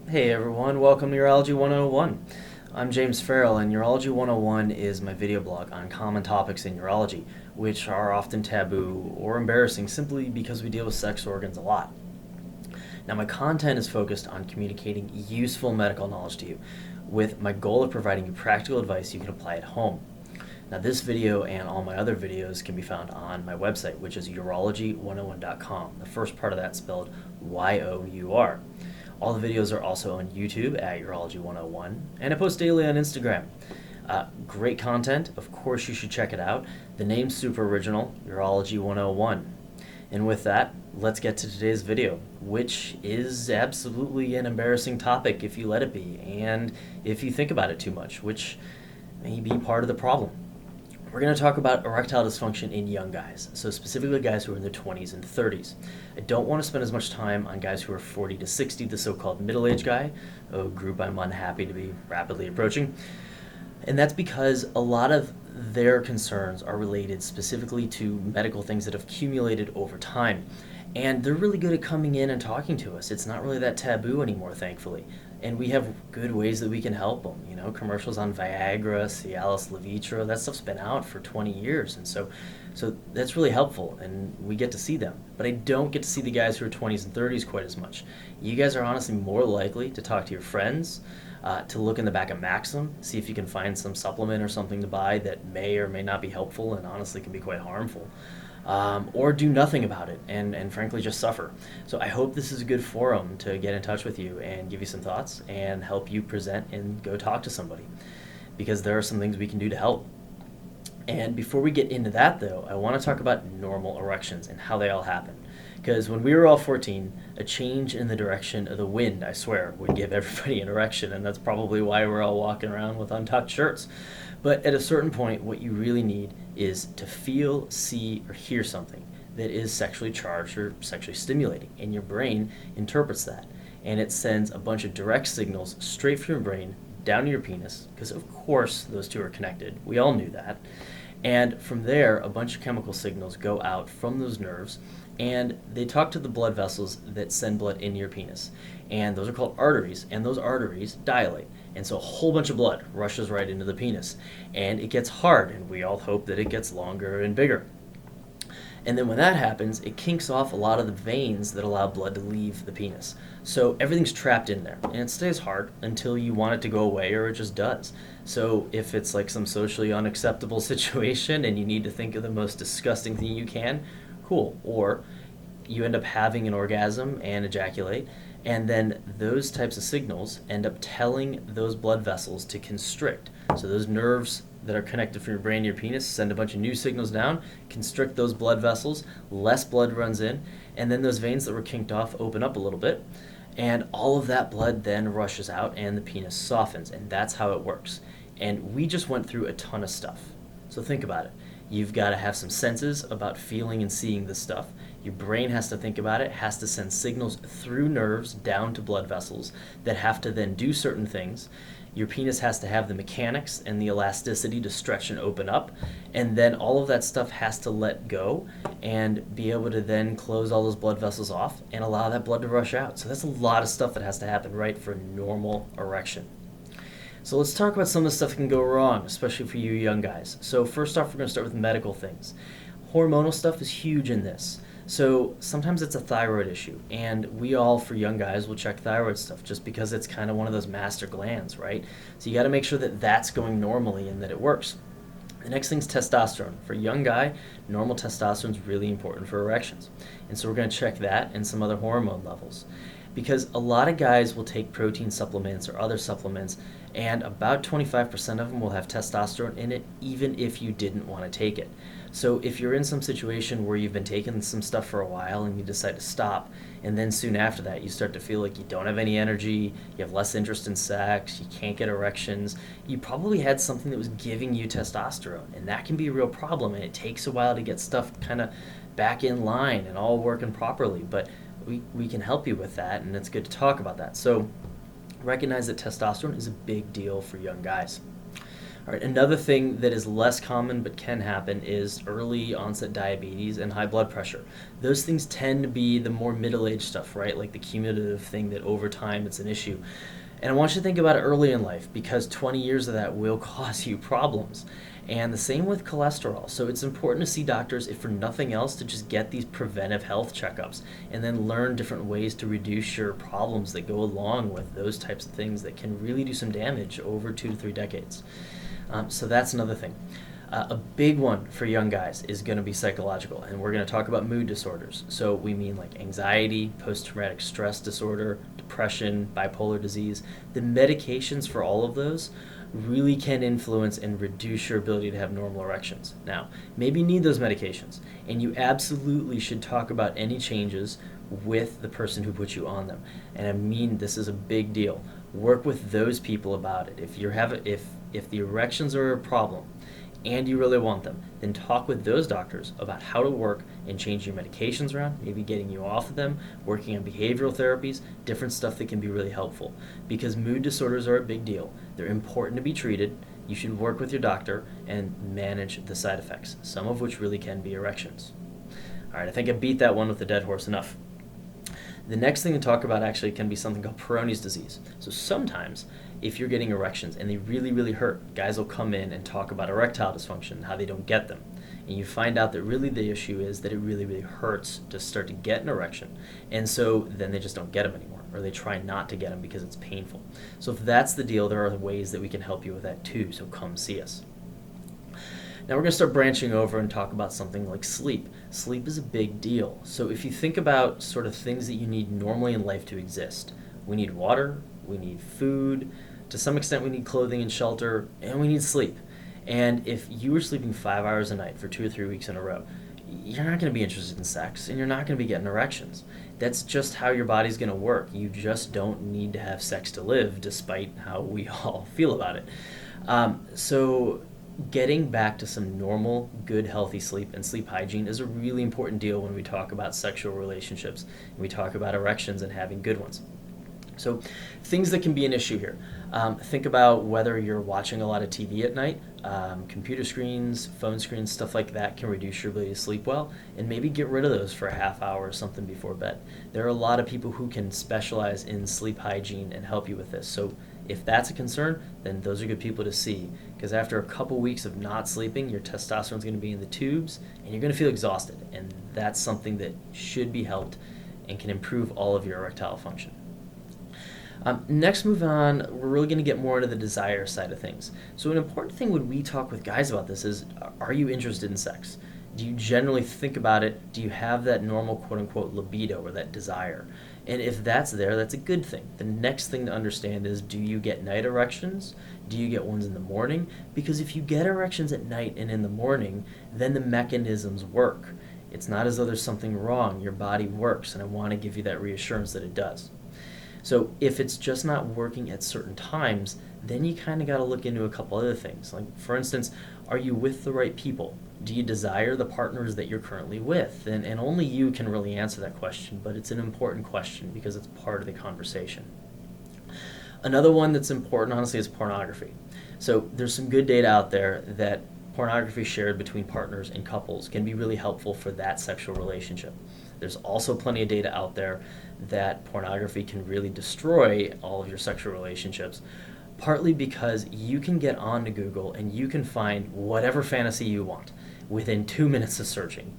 Hey everyone, welcome to Urology 101. I'm James Farrell, and Urology 101 is my video blog on common topics in urology, which are often taboo or embarrassing simply because we deal with sex organs a lot. Now, my content is focused on communicating useful medical knowledge to you, with my goal of providing you practical advice you can apply at home. Now, this video and all my other videos can be found on my website, which is urology101.com. The first part of that spelled Y-O-U-R. All the videos are also on YouTube at Urology 101, and I post daily on Instagram. Great content. Of course, you should check it out. The name's super original, Urology 101. And with that, let's get to today's video, which is absolutely an embarrassing topic if you let it be, and if you think about it too much, which may be part of the problem. We're going to talk about erectile dysfunction in young guys, so specifically guys who are in their 20s and 30s. I don't want to spend as much time on guys who are 40 to 60, the so-called middle-aged guy, a group I'm unhappy to be rapidly approaching. And that's because a lot of their concerns are related specifically to medical things that have accumulated over time. And they're really good at coming in and talking to us. It's not really that taboo anymore, thankfully. And we have good ways that we can help them. You know, commercials on Viagra, Cialis, Levitra, that stuff's been out for 20 years. And so that's really helpful, and we get to see them. But I don't get to see the guys who are 20s and 30s quite as much. You guys are honestly more likely to talk to your friends, to look in the back of Maxim, see if you can find some supplement or something to buy that may or may not be helpful and honestly can be quite harmful. Or do nothing about it and frankly just suffer. So I hope this is a good forum to get in touch with you and give you some thoughts and help you present and go talk to somebody, because there are some things we can do to help. And before we get into that, though, I want to talk about normal erections and how they all happen. Because when we were all 14, a change in the direction of the wind, I swear, would give everybody an erection, and that's probably why we're all walking around with untucked shirts. But at a certain point, what you really need is to feel, see, or hear something that is sexually charged or sexually stimulating, and your brain interprets that. And it sends a bunch of direct signals straight from your brain down to your penis, because of course those two are connected. We all knew that. And from there, a bunch of chemical signals go out from those nerves, and they talk to the blood vessels that send blood into your penis. And those are called arteries, and those arteries dilate. And so a whole bunch of blood rushes right into the penis. And it gets hard, and we all hope that it gets longer and bigger. And then when that happens, it kinks off a lot of the veins that allow blood to leave the penis. So everything's trapped in there, and it stays hard until you want it to go away, or it just does. So if it's like some socially unacceptable situation and you need to think of the most disgusting thing you can, cool. Or you end up having an orgasm and ejaculate, and then those types of signals end up telling those blood vessels to constrict. So those nerves that are connected from your brain to your penis send a bunch of new signals down, constrict those blood vessels, less blood runs in, and then those veins that were kinked off open up a little bit, and all of that blood then rushes out and the penis softens, and that's how it works. And we just went through a ton of stuff. So think about it. You've got to have some senses about feeling and seeing this stuff. Your brain has to think about it, has to send signals through nerves down to blood vessels that have to then do certain things. Your penis has to have the mechanics and the elasticity to stretch and open up, and then all of that stuff has to let go and be able to then close all those blood vessels off and allow that blood to rush out. So that's a lot of stuff that has to happen right for a normal erection. So let's talk about some of the stuff that can go wrong, especially for you young guys. So first off, we're going to start with medical things. Hormonal stuff is huge in this. So sometimes it's a thyroid issue, and we all, for young guys, will check thyroid stuff just because it's kind of one of those master glands, right? So you got to make sure that that's going normally and that it works. The next thing is testosterone. For a young guy, normal testosterone is really important for erections. And so we're going to check that and some other hormone levels. Because a lot of guys will take protein supplements or other supplements, and about 25% of them will have testosterone in it, even if you didn't want to take it. So if you're in some situation where you've been taking some stuff for a while and you decide to stop, and then soon after that you start to feel like you don't have any energy, you have less interest in sex, you can't get erections, you probably had something that was giving you testosterone, and that can be a real problem, and it takes a while to get stuff kind of back in line and all working properly, but we can help you with that, and it's good to talk about that. So recognize that testosterone is a big deal for young guys. All right, another thing that is less common but can happen is early onset diabetes and high blood pressure. Those things tend to be the more middle-aged stuff, right? Like the cumulative thing that over time it's an issue. And I want you to think about it early in life because 20 years of that will cause you problems. And the same with cholesterol. So it's important to see doctors, if for nothing else, to just get these preventive health checkups and then learn different ways to reduce your problems that go along with those types of things that can really do some damage over 2 to 3 decades. So that's another thing. A big one for young guys is going to be psychological, and we're going to talk about mood disorders. So we mean like anxiety, post-traumatic stress disorder, depression, bipolar disease. The medications for all of those really can influence and reduce your ability to have normal erections. Now, maybe you need those medications, and you absolutely should talk about any changes with the person who put you on them. And I mean, this is a big deal. Work with those people about it. If the erections are a problem and you really want them, then talk with those doctors about how to work and change your medications around, maybe getting you off of them, working on behavioral therapies, different stuff that can be really helpful. Because mood disorders are a big deal. They're important to be treated. You should work with your doctor and manage the side effects, some of which really can be erections. All right, I think I beat that one with the dead horse enough. The next thing to talk about actually can be something called Peyronie's disease. So sometimes if you're getting erections and they really, really hurt, guys will come in and talk about erectile dysfunction and how they don't get them. And you find out that really the issue is that it really, really hurts to start to get an erection. And so then they just don't get them anymore, or they try not to get them because it's painful. So if that's the deal, there are ways that we can help you with that too, so come see us. Now we're going to start branching over and talk about something like sleep. Sleep is a big deal. So if you think about sort of things that you need normally in life to exist, we need water, we need food, to some extent we need clothing and shelter, and we need sleep. And if you were sleeping 5 hours a night for 2 or 3 weeks in a row, you're not going to be interested in sex, and you're not going to be getting erections. That's just how your body's going to work. You just don't need to have sex to live, despite how we all feel about it. So getting back to some normal, good, healthy sleep and sleep hygiene is a really important deal when we talk about sexual relationships and we talk about erections and having good ones. So things that can be an issue here. Think about whether you're watching a lot of TV at night. Computer screens, phone screens, stuff like that can reduce your ability to sleep well, and maybe get rid of those for a half hour or something before bed. There are a lot of people who can specialize in sleep hygiene and help you with this. So if that's a concern, then those are good people to see, because after a couple weeks of not sleeping, your testosterone is going to be in the tubes and you're going to feel exhausted, and that's something that should be helped and can improve all of your erectile function. Next, move on, we're really going to get more into the desire side of things. So an important thing when we talk with guys about this is, are you interested in sex? Do you generally think about it? Do you have that normal quote-unquote libido or that desire? And if that's there, that's a good thing. The next thing to understand is, do you get night erections? Do you get ones in the morning? Because if you get erections at night and in the morning, then the mechanisms work. It's not as though there's something wrong. Your body works, and I want to give you that reassurance that it does. So if it's just not working at certain times, then you kind of got to look into a couple other things. Like, for instance, are you with the right people? Do you desire the partners that you're currently with? And only you can really answer that question, but it's an important question because it's part of the conversation. Another one that's important, honestly, is pornography. So there's some good data out there that pornography shared between partners and couples can be really helpful for that sexual relationship. There's also plenty of data out there that pornography can really destroy all of your sexual relationships, partly because you can get onto Google and you can find whatever fantasy you want within 2 minutes of searching.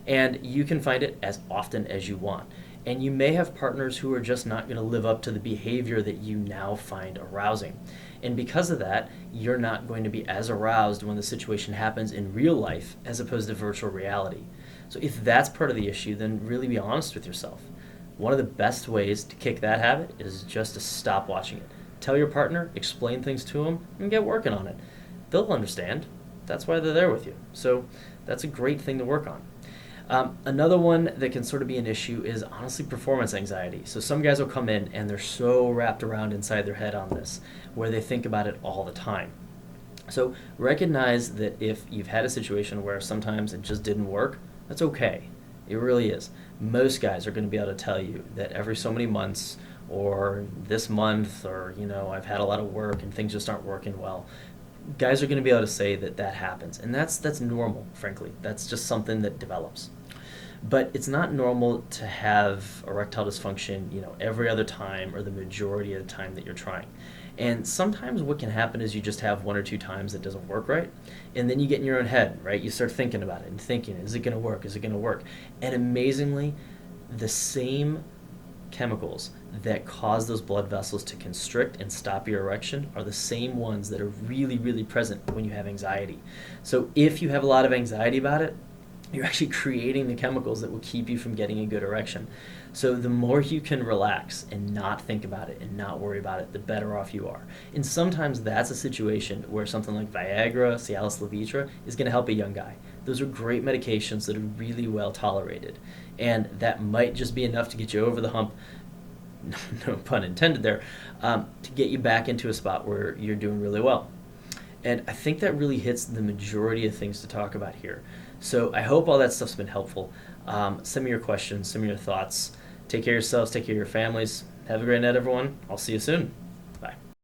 And you can find it as often as you want. And you may have partners who are just not going to live up to the behavior that you now find arousing. And because of that, you're not going to be as aroused when the situation happens in real life as opposed to virtual reality. So if that's part of the issue, then really be honest with yourself. One of the best ways to kick that habit is just to stop watching it. Tell your partner, explain things to them, and get working on it. They'll understand. That's why they're there with you. So that's a great thing to work on. Another one that can sort of be an issue is honestly performance anxiety. So some guys will come in and they're so wrapped around inside their head on this, where they think about it all the time. So recognize that if you've had a situation where sometimes it just didn't work, that's okay. It really is. Most guys are going to be able to tell you that every so many months or this month or, I've had a lot of work and things just aren't working well. guys are going to be able to say that that happens, and that's normal. Frankly, that's just something that develops. But it's not normal to have erectile dysfunction, every other time or the majority of the time that you're trying. And sometimes what can happen is you just have one or two times that doesn't work right, and then you get in your own head, right? You start thinking about it and thinking, is it going to work? Is it going to work? And amazingly, the same chemicals that cause those blood vessels to constrict and stop your erection are the same ones that are really, really present when you have anxiety. So if you have a lot of anxiety about it, you're actually creating the chemicals that will keep you from getting a good erection. So the more you can relax and not think about it and not worry about it, the better off you are. And sometimes that's a situation where something like Viagra, Cialis, Levitra is going to help a young guy. Those are great medications that are really well tolerated. And that might just be enough to get you over the hump, no pun intended there, to get you back into a spot where you're doing really well. And I think that really hits the majority of things to talk about here. So I hope all that stuff's been helpful. Send me your questions, send me your thoughts. Take care of yourselves, take care of your families. Have a great night, everyone. I'll see you soon.